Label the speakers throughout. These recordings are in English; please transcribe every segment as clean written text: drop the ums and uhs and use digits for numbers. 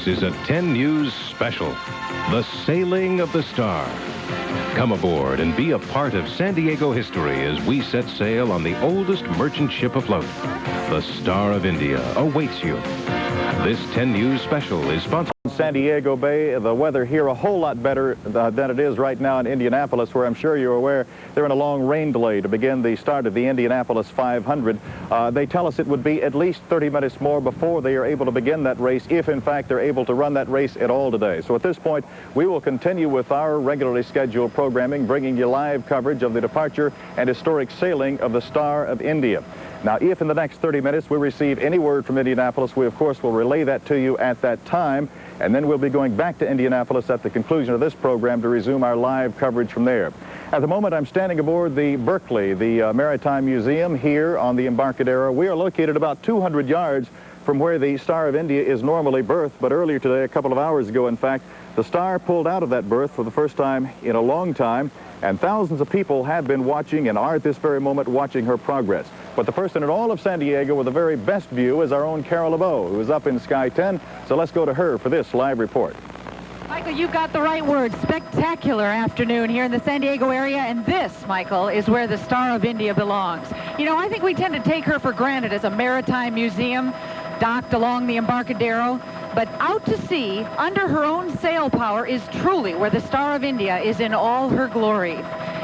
Speaker 1: This is a 10 News special, The Sailing of the Star. Come aboard and be a part of San Diego history as we set sail on the oldest merchant ship afloat. The Star of India awaits you. This 10 News special is sponsored.
Speaker 2: San Diego Bay, the weather here a whole lot better than it is right now in Indianapolis, where I'm sure you're aware they're in a long rain delay to begin the start of the Indianapolis 500. They tell us it would be at least 30 minutes more before they are able to begin that race, if in fact they're able to run that race at all today. So at this point, we will continue with our regularly scheduled programming, bringing you live coverage of the departure and historic sailing of the Star of India. Now, if in the next 30 minutes we receive any word from Indianapolis, we of course will relay that to you at that time, and then we'll be going back to Indianapolis at the conclusion of this program to resume our live coverage from there. At the moment, I'm standing aboard the Berkeley, the Maritime Museum here on the Embarcadero. We are located about 200 yards from where the Star of India is normally berthed, but earlier today, a couple of hours ago, in fact, the Star pulled out of that berth for the first time in a long time, and thousands of people have been watching and are at this very moment watching her progress. But the person in all of San Diego with the very best view is our own Carol LeBeau, who is up in Sky 10. So let's go to her for this live report.
Speaker 3: Michael, you got the right word. Spectacular afternoon here in the San Diego area, and this, Michael, is where the Star of India belongs. You know, I think we tend to take her for granted as a maritime museum docked along the Embarcadero, but out to sea, under her own sail power, is truly where the Star of India is in all her glory.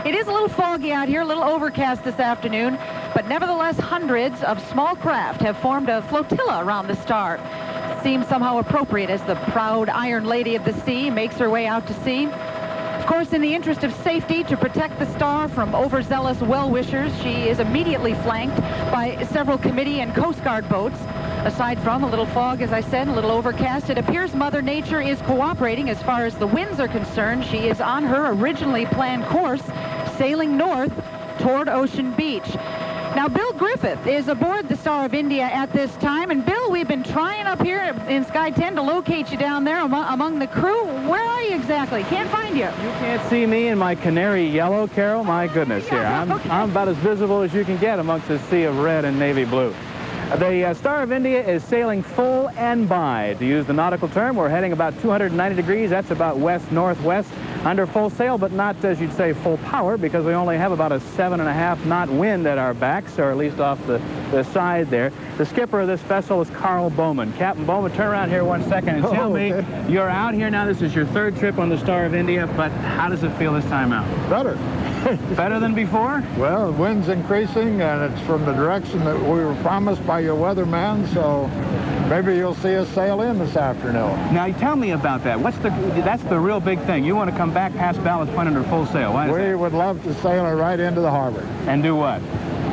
Speaker 3: It is a little foggy out here, a little overcast this afternoon, but nevertheless, hundreds of small craft have formed a flotilla around the Star. It seems somehow appropriate as the proud Iron Lady of the Sea makes her way out to sea. Of course, in the interest of safety, to protect the Star from overzealous well-wishers, she is immediately flanked by several committee and Coast Guard boats. Aside from a little fog, as I said, a little overcast, it appears Mother Nature is cooperating as far as the winds are concerned. She is on her originally planned course, sailing north toward Ocean Beach. Now, Bill Griffith is aboard the Star of India at this time. And, Bill, we've been trying up here in Sky 10 to locate you down there among the crew. Where are you exactly? Can't find you.
Speaker 4: You can't see me in my canary yellow, Carol? My goodness, here. I'm about as visible as you can get amongst this sea of red and navy blue. The Star of India is sailing full and by. To use the nautical term, we're heading about 290 degrees. That's about west-northwest. Under full sail, but not, as you'd say, full power, because we only have about a 7.5 knot wind at our backs, or at least off the side there. The skipper of this vessel is Carl Bowman. Captain Bowman, turn around here 1 second and tell me, you're out here now. This is your third trip on the Star of India, but how does it feel this time out?
Speaker 5: Better.
Speaker 4: Better than before?
Speaker 5: Well, the wind's increasing, and it's from the direction that we were promised by your weatherman, so maybe you'll see us sail in this afternoon.
Speaker 4: Now, tell me about that. That's the real big thing. You want to come back past Ballast Point under full sail. Why is that?
Speaker 5: We would love to sail her right into the harbor.
Speaker 4: And do what?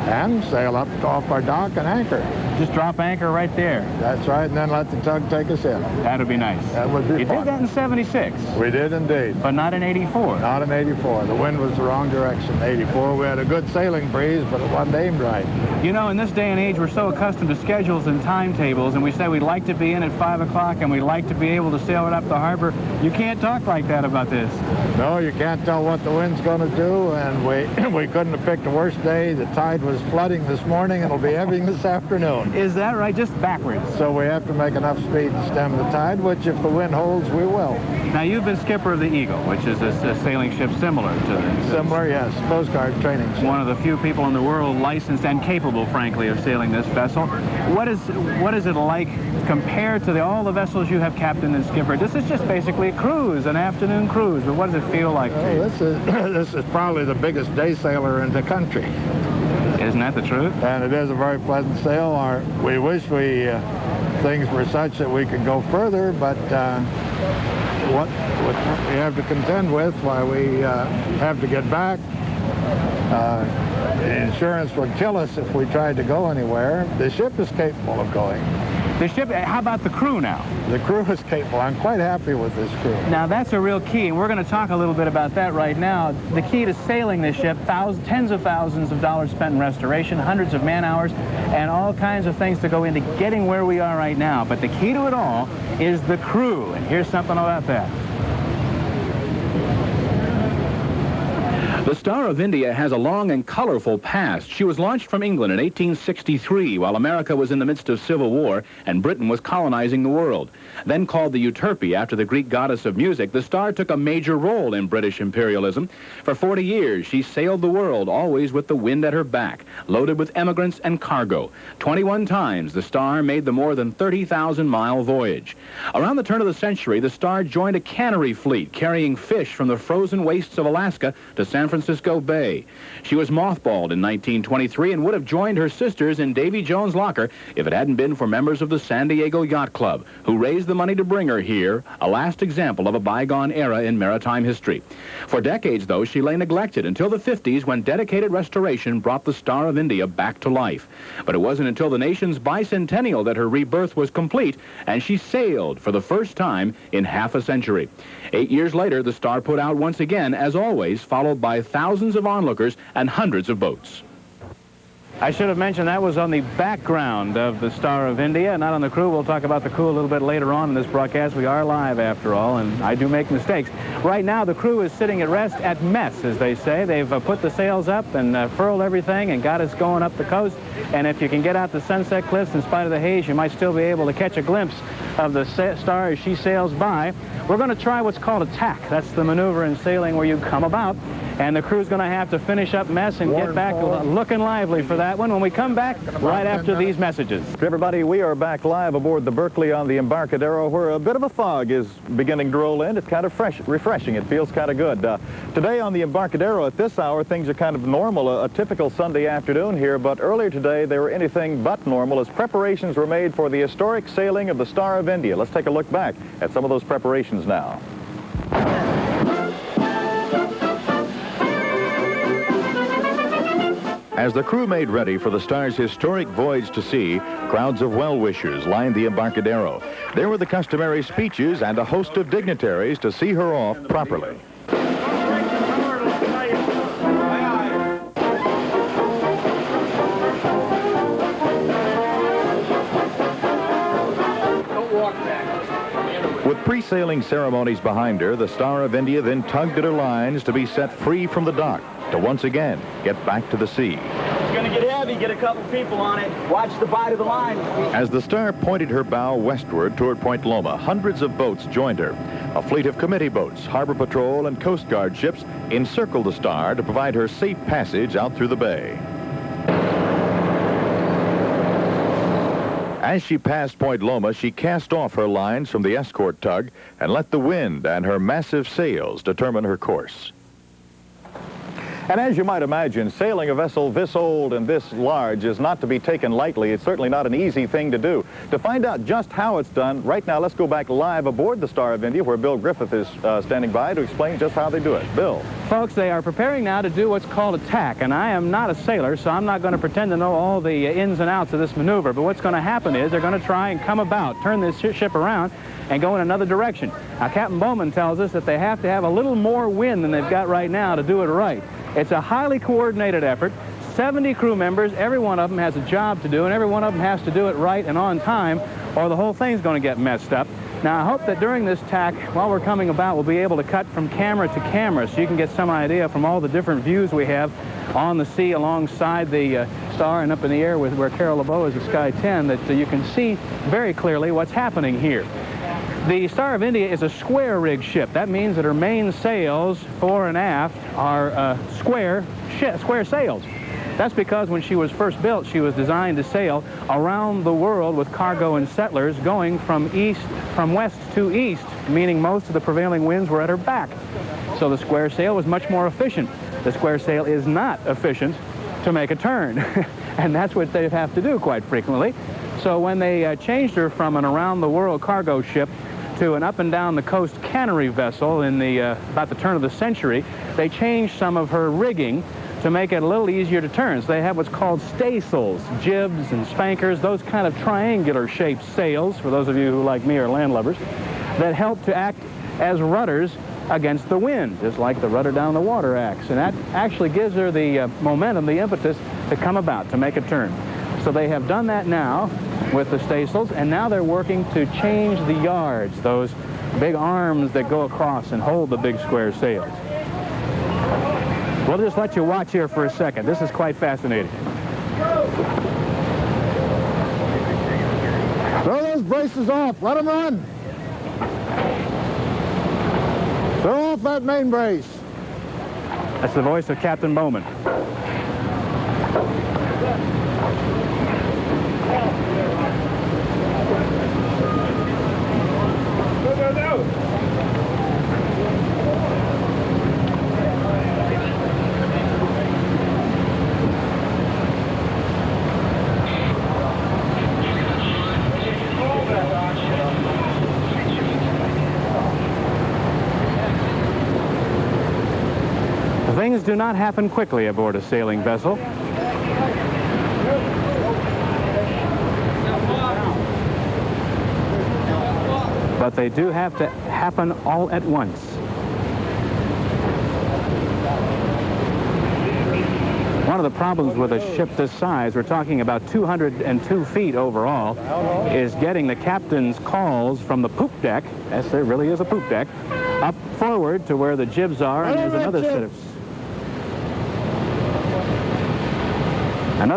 Speaker 5: And sail up off our dock and anchor.
Speaker 4: Just drop anchor right there.
Speaker 5: That's right, and then let the tug take us in.
Speaker 4: That would be nice.
Speaker 5: That would be
Speaker 4: You
Speaker 5: fun.
Speaker 4: did that in 76.
Speaker 5: We did indeed.
Speaker 4: But not in 84.
Speaker 5: Not in 84. The wind was the wrong direction. 84, we had a good sailing breeze, but it wasn't aimed right.
Speaker 4: You know, in this day and age, we're so accustomed to schedules and timetables, and we say we'd like to be in at 5 o'clock and we'd like to be able to sail it up the harbor. You can't talk like that about this.
Speaker 5: No, you can't tell what the wind's going to do, and we couldn't have picked a worse day. The tide was flooding this morning, and it'll be ebbing this afternoon.
Speaker 4: Is that right? Just backwards.
Speaker 5: So we have to make enough speed to stem the tide, which if the wind holds, we will.
Speaker 4: Now, you've been skipper of the Eagle, which is a sailing ship similar to this.
Speaker 5: Similar, yes. Coast Guard training ship.
Speaker 4: One of the few people in the world licensed and capable, frankly, of sailing this vessel. What is it like compared to all the vessels you have captained and skippered? This is just basically a cruise, an afternoon cruise. But what does it feel like to you?
Speaker 5: This is probably the biggest day sailor in the country.
Speaker 4: Isn't that the truth?
Speaker 5: And it is a very pleasant sail. We wish things were such that we could go further, but what we have to contend with while we have to get back, the insurance would kill us if we tried to go anywhere. The ship is capable of going.
Speaker 4: The ship, how about the crew now?
Speaker 5: The crew is capable. I'm quite happy with this crew.
Speaker 4: Now, that's a real key, and we're going to talk a little bit about that right now. The key to sailing this ship, tens of thousands of dollars spent in restoration, hundreds of man-hours, and all kinds of things to go into getting where we are right now. But the key to it all is the crew, and here's something about that. The Star of India has a long and colorful past. She was launched from England in 1863 while America was in the midst of civil war and Britain was colonizing the world. Then called the Euterpe after the Greek goddess of music, the Star took a major role in British imperialism. For 40 years, she sailed the world, always with the wind at her back, loaded with emigrants and cargo. 21 times, the Star made the more than 30,000-mile voyage. Around the turn of the century, the Star joined a cannery fleet carrying fish from the frozen wastes of Alaska to San Francisco Bay. She was mothballed in 1923 and would have joined her sisters in Davy Jones' locker if it hadn't been for members of the San Diego Yacht Club, who raised the money to bring her here, a last example of a bygone era in maritime history. For decades, though, she lay neglected until the 50s when dedicated restoration brought the Star of India back to life. But it wasn't until the nation's bicentennial that her rebirth was complete, and she sailed for the first time in half a century. 8 years later, the Star put out once again, as always, followed by thousands of onlookers and hundreds of boats. I should have mentioned that was on the background of the Star of India, not on the crew. We'll talk about the crew a little bit later on in this broadcast. We are live, after all, and I do make mistakes. Right now, the crew is sitting at rest at mess, as they say. They've put the sails up and furled everything and got us going up the coast. And if you can get out the Sunset Cliffs, in spite of the haze, you might still be able to catch a glimpse of the Star as she sails by. We're going to try what's called a tack. That's the maneuver in sailing where you come about. And the crew's going to have to finish up mess and get back looking lively for that one when we come back right after these messages.
Speaker 2: Everybody, we are back live aboard the Berkeley on the Embarcadero, where a bit of a fog is beginning to roll in. It's kind of refreshing. It feels kind of good. Today on the Embarcadero at this hour, things are kind of normal, a typical Sunday afternoon here, but earlier today they were anything but normal as preparations were made for the historic sailing of the Star of India. Let's take a look back at some of those preparations now. As the crew made ready for the Star's historic voyage to sea, crowds of well-wishers lined the Embarcadero. There were the customary speeches and a host of dignitaries to see her off properly. With pre-sailing ceremonies behind her, the Star of India then tugged at her lines to be set free from the dock to once again get back to the sea.
Speaker 6: It's going to get heavy. Get a couple people on it. Watch the bite of the line.
Speaker 2: As the Star pointed her bow westward toward Point Loma, hundreds of boats joined her. A fleet of committee boats, harbor patrol, and Coast Guard ships encircled the Star to provide her safe passage out through the bay. As she passed Point Loma, she cast off her lines from the escort tug and let the wind and her massive sails determine her course. And as you might imagine, sailing a vessel this old and this large is not to be taken lightly. It's certainly not an easy thing to do. To find out just how it's done, right now let's go back live aboard the Star of India, where Bill Griffith is standing by to explain just how they do it. Bill.
Speaker 4: Folks, they are preparing now to do what's called a tack, and I am not a sailor, so I'm not going to pretend to know all the ins and outs of this maneuver, but what's going to happen is they're going to try and come about, turn this ship around, and go in another direction. Now, Captain Bowman tells us that they have to have a little more wind than they've got right now to do it right. It's a highly coordinated effort. 70 crew members, every one of them has a job to do, and every one of them has to do it right and on time, or the whole thing's going to get messed up. Now, I hope that during this tack, while we're coming about, we'll be able to cut from camera to camera so you can get some idea from all the different views we have on the sea alongside the Star and up in the air with where Carol LeBeau is a Sky 10, that you can see very clearly what's happening here. The Star of India is a square rig ship. That means that her main sails, fore and aft, are square sails. That's because when she was first built, she was designed to sail around the world with cargo and settlers going from west to east, meaning most of the prevailing winds were at her back. So the square sail was much more efficient. The square sail is not efficient to make a turn, and that's what they have to do quite frequently. So when they changed her from an around-the-world cargo ship to an up-and-down-the-coast cannery vessel in about the turn of the century, they changed some of her rigging to make it a little easier to turn. So they have what's called staysails, jibs and spankers, those kind of triangular-shaped sails, for those of you who, like me, are landlubbers, that help to act as rudders against the wind, just like the rudder down the water acts. And that actually gives her the momentum, the impetus to come about, to make a turn. So they have done that now with the staysails, and now they're working to change the yards, those big arms that go across and hold the big square sails. We'll just let you watch here for a second. This is quite fascinating.
Speaker 5: Throw those braces off. Let them run. Throw off that main brace.
Speaker 4: That's the voice of Captain Bowman. Things do not happen quickly aboard a sailing vessel. But they do have to happen all at once. One of the problems with a ship this size, we're talking about 202 feet overall, is getting the captain's calls from the poop deck, yes, there really is a poop deck, up forward to where the jibs are, and there's another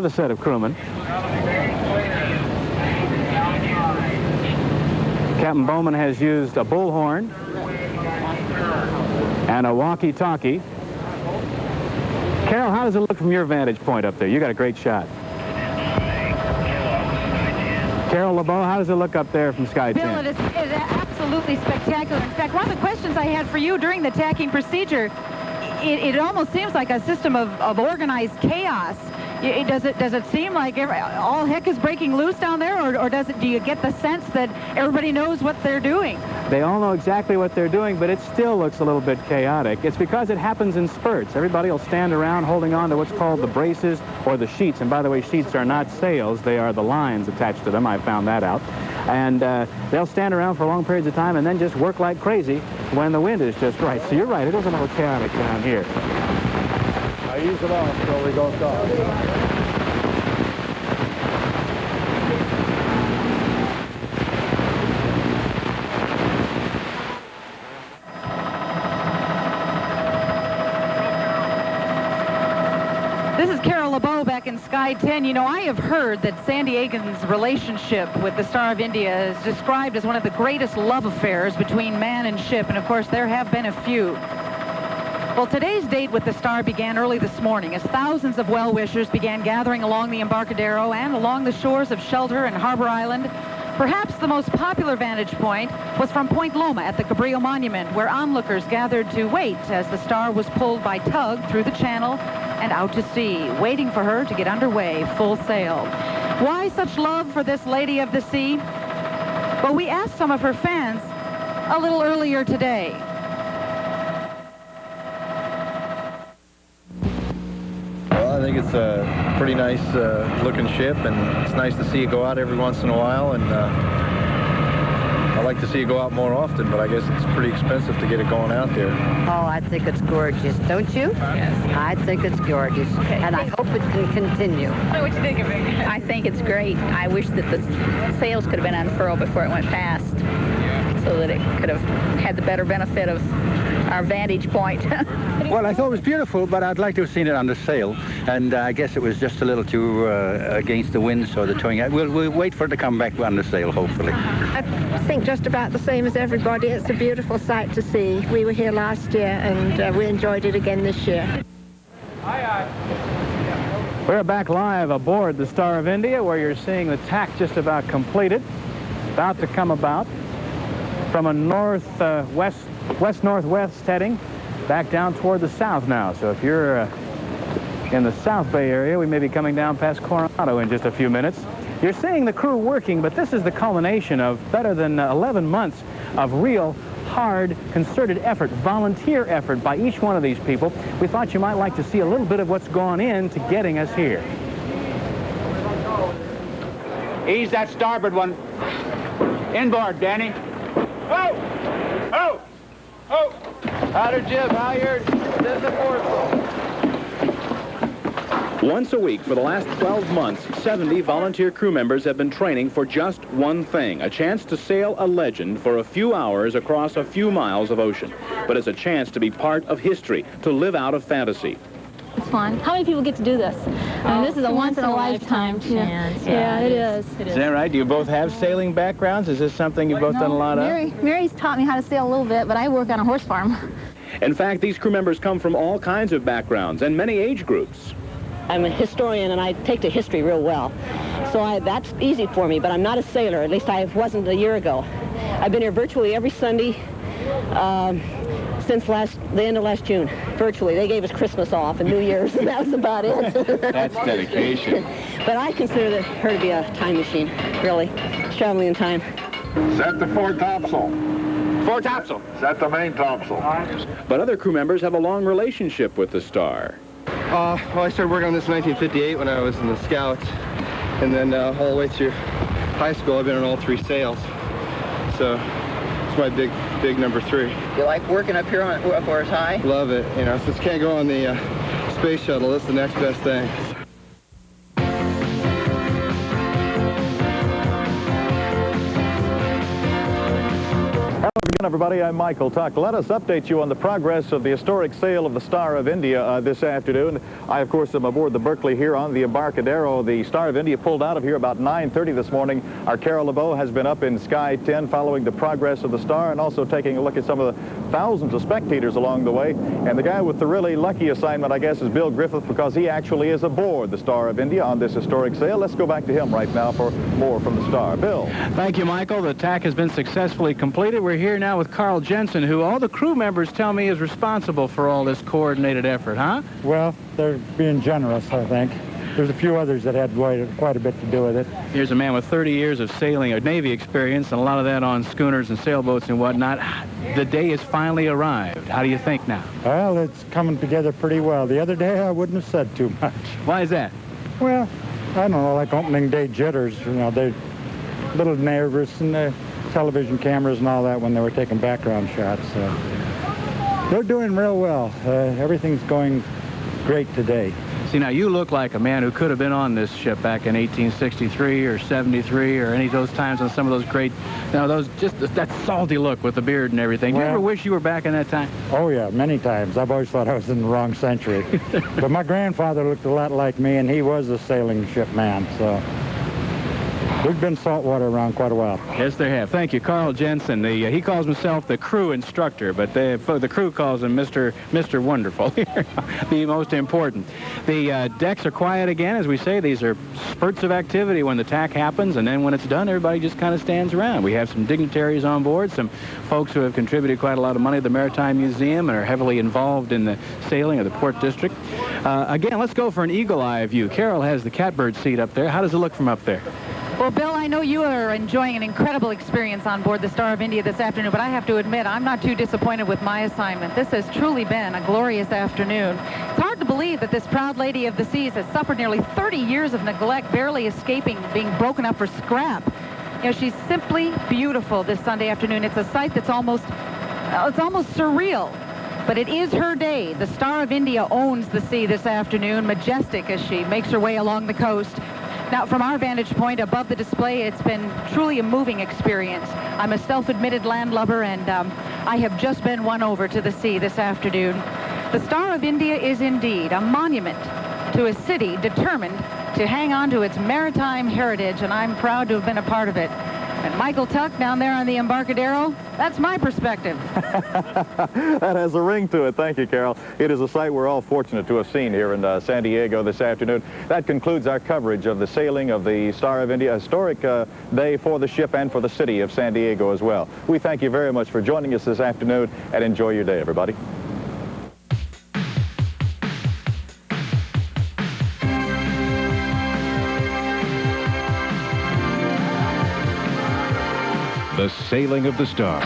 Speaker 4: set of crewmen. Captain Bowman has used a bullhorn and a walkie-talkie. Carol, how does it look from your vantage point up there? You got a great shot. Carol LeBeau, how does it look up there from Sky 10?
Speaker 3: Bill, it is absolutely spectacular. In fact, one of the questions I had for you during the tacking procedure, it almost seems like a system of organized chaos. Does it seem like all heck is breaking loose down there, or do you get the sense that everybody knows what they're doing?
Speaker 4: They all know exactly what they're doing, but it still looks a little bit chaotic. It's because it happens in spurts. Everybody will stand around holding on to what's called the braces or the sheets. And by the way, sheets are not sails. They are the lines attached to them. I found that out. And they'll stand around for long periods of time and then just work like crazy when the wind is just right. So you're right, it is a little chaotic down here.
Speaker 5: I use it off so we go down.
Speaker 3: This is Carol LeBeau back in Sky 10. You know, I have heard that San Diegan's relationship with the Star of India is described as one of the greatest love affairs between man and ship, and of course there have been a few. Well, today's date with the Star began early this morning as thousands of well-wishers began gathering along the Embarcadero and along the shores of Shelter and Harbor Island. Perhaps the most popular vantage point was from Point Loma at the Cabrillo Monument, where onlookers gathered to wait as the Star was pulled by tug through the channel and out to sea, waiting for her to get underway full sail. Why such love for this lady of the sea? Well, we asked some of her fans a little earlier today.
Speaker 7: Well, I think it's a pretty nice looking ship, and it's nice to see it go out every once in a while, and I like to see it go out more often, but I guess it's pretty expensive to get it going out there.
Speaker 8: Oh, I think it's gorgeous, don't you? Yes. I think it's gorgeous, and I hope it can continue.
Speaker 3: What do you think of it?
Speaker 9: I think it's great. I wish that the sails could have been unfurled before it went past, so that it could have had the better benefit of our vantage point.
Speaker 10: Well, I thought it was beautiful, but I'd like to have seen it under sail, and I guess it was just a little too against the wind, so the towing. We'll wait for it to come back under sail, hopefully.
Speaker 11: I think just about the same as everybody. It's a beautiful sight to see. We were here last year, and we enjoyed it again this year.
Speaker 4: We're back live aboard the Star of India, where you're seeing the tack just about completed, about to come about from a west-northwest heading back down toward the south now. So if you're in the South Bay area, we may be coming down past Coronado in just a few minutes. You're seeing the crew working, but this is the culmination of better than 11 months of real hard, concerted effort, volunteer effort by each one of these people. We thought you might like to see a little bit of what's gone into getting us here.
Speaker 12: Ease that starboard one. Inboard, Danny. Oh! Oh! Oh! Outer jib, halyards. This is the foresail.
Speaker 13: Once a week for the last 12 months, 70 volunteer crew members have been training for just one thing, a chance to sail a legend for a few hours across a few miles of ocean. But it's a chance to be part of history, to live out a fantasy.
Speaker 14: It's fun. How many people get to do this? I mean, this is a once-in-a-lifetime chance. Yeah, it is.
Speaker 4: Is that right? Do you both have sailing backgrounds? Is this something you've both done a lot of?
Speaker 14: Mary's taught me how to sail a little bit, but I work on a horse farm.
Speaker 13: In fact, these crew members come from all kinds of backgrounds and many age groups.
Speaker 15: I'm a historian, and I take to history real well. So that's easy for me, but I'm not a sailor. At least I wasn't a year ago. I've been here virtually every Sunday since the end of last June. Virtually. They gave us Christmas off and New Year's, and that was about it.
Speaker 4: That's dedication.
Speaker 15: But I consider her to be a time machine, really. Traveling in time.
Speaker 5: Set the fore topsail.
Speaker 13: Fore topsail.
Speaker 5: Set the main topsail.
Speaker 13: But other crew members have a long relationship with the Star.
Speaker 7: Well, I started working on this in 1958 when I was in the Scouts. And then all the way through high school, I've been on all 3 sails. So it's my big number 3.
Speaker 16: You like working up here on where it's high?
Speaker 7: Love it. You know, since can't go on the space shuttle, it's the next best thing.
Speaker 2: Everybody, I'm Michael Tuck. Let us update you on the progress of the historic sale of the Star of India this afternoon. I, of course, am aboard the Berkeley here on the Embarcadero. The Star of India pulled out of here about 9:30 this morning. Our Carol LeBeau has been up in Sky 10 following the progress of the Star and also taking a look at some of the thousands of spectators along the way. And the guy with the really lucky assignment, I guess, is Bill Griffith, because he actually is aboard the Star of India on this historic sale. Let's go back to him right now for more from the Star. Bill.
Speaker 4: Thank you, Michael. The tack has been successfully completed. We're here now with Carl Jensen, who all the crew members tell me is responsible for all this coordinated effort, huh?
Speaker 5: Well, they're being generous, I think. There's a few others that had quite a bit to do with it.
Speaker 4: Here's a man with 30 years of sailing, or Navy experience, and a lot of that on schooners and sailboats and whatnot. The day has finally arrived. How do you think now?
Speaker 5: Well, it's coming together pretty well. The other day, I wouldn't have said too much.
Speaker 4: Why is that?
Speaker 5: Well, I don't know, like opening day jitters. You know, they're a little nervous, and the television cameras and all that when they were taking background shots. They're doing real well. Everything's going great today.
Speaker 4: See, now you look like a man who could have been on this ship back in 1863 or 73 or any of those times on some of those great, just that salty look with the beard and everything. Do you ever wish you were back in that time?
Speaker 5: Oh, yeah, many times. I've always thought I was in the wrong century. But my grandfather looked a lot like me, and he was a sailing ship man, so we've been saltwater around quite a while.
Speaker 4: Yes, they have. Thank you, Carl Jensen. He calls himself the crew instructor, but the crew calls him Mr. Wonderful. The most important. The decks are quiet again, as we say. These are spurts of activity when the tack happens, and then when it's done, everybody just kind of stands around. We have some dignitaries on board, some folks who have contributed quite a lot of money to the Maritime Museum and are heavily involved in the sailing of the Port District. Again, let's go for an eagle-eye view. Carol has the catbird seat up there. How does it look from up there?
Speaker 3: Well, Bill, I know you are enjoying an incredible experience on board the Star of India this afternoon, but I have to admit, I'm not too disappointed with my assignment. This has truly been a glorious afternoon. It's hard to believe that this proud lady of the seas has suffered nearly 30 years of neglect, barely escaping being broken up for scrap. You know, she's simply beautiful this Sunday afternoon. It's a sight that's almost surreal. But it is her day. The Star of India owns the sea this afternoon, majestic as she makes her way along the coast. Now, from our vantage point above the display, it's been truly a moving experience. I'm a self-admitted landlubber, and I have just been won over to the sea this afternoon. The Star of India is indeed a monument to a city determined to hang on to its maritime heritage, and I'm proud to have been a part of it. And Michael Tuck down there on the Embarcadero, that's my perspective.
Speaker 2: That has a ring to it. Thank you, Carol. It is a sight we're all fortunate to have seen here in San Diego this afternoon. That concludes our coverage of the sailing of the Star of India, a historic day for the ship and for the city of San Diego as well. We thank you very much for joining us this afternoon, and enjoy your day, everybody.
Speaker 1: The sailing of the Star.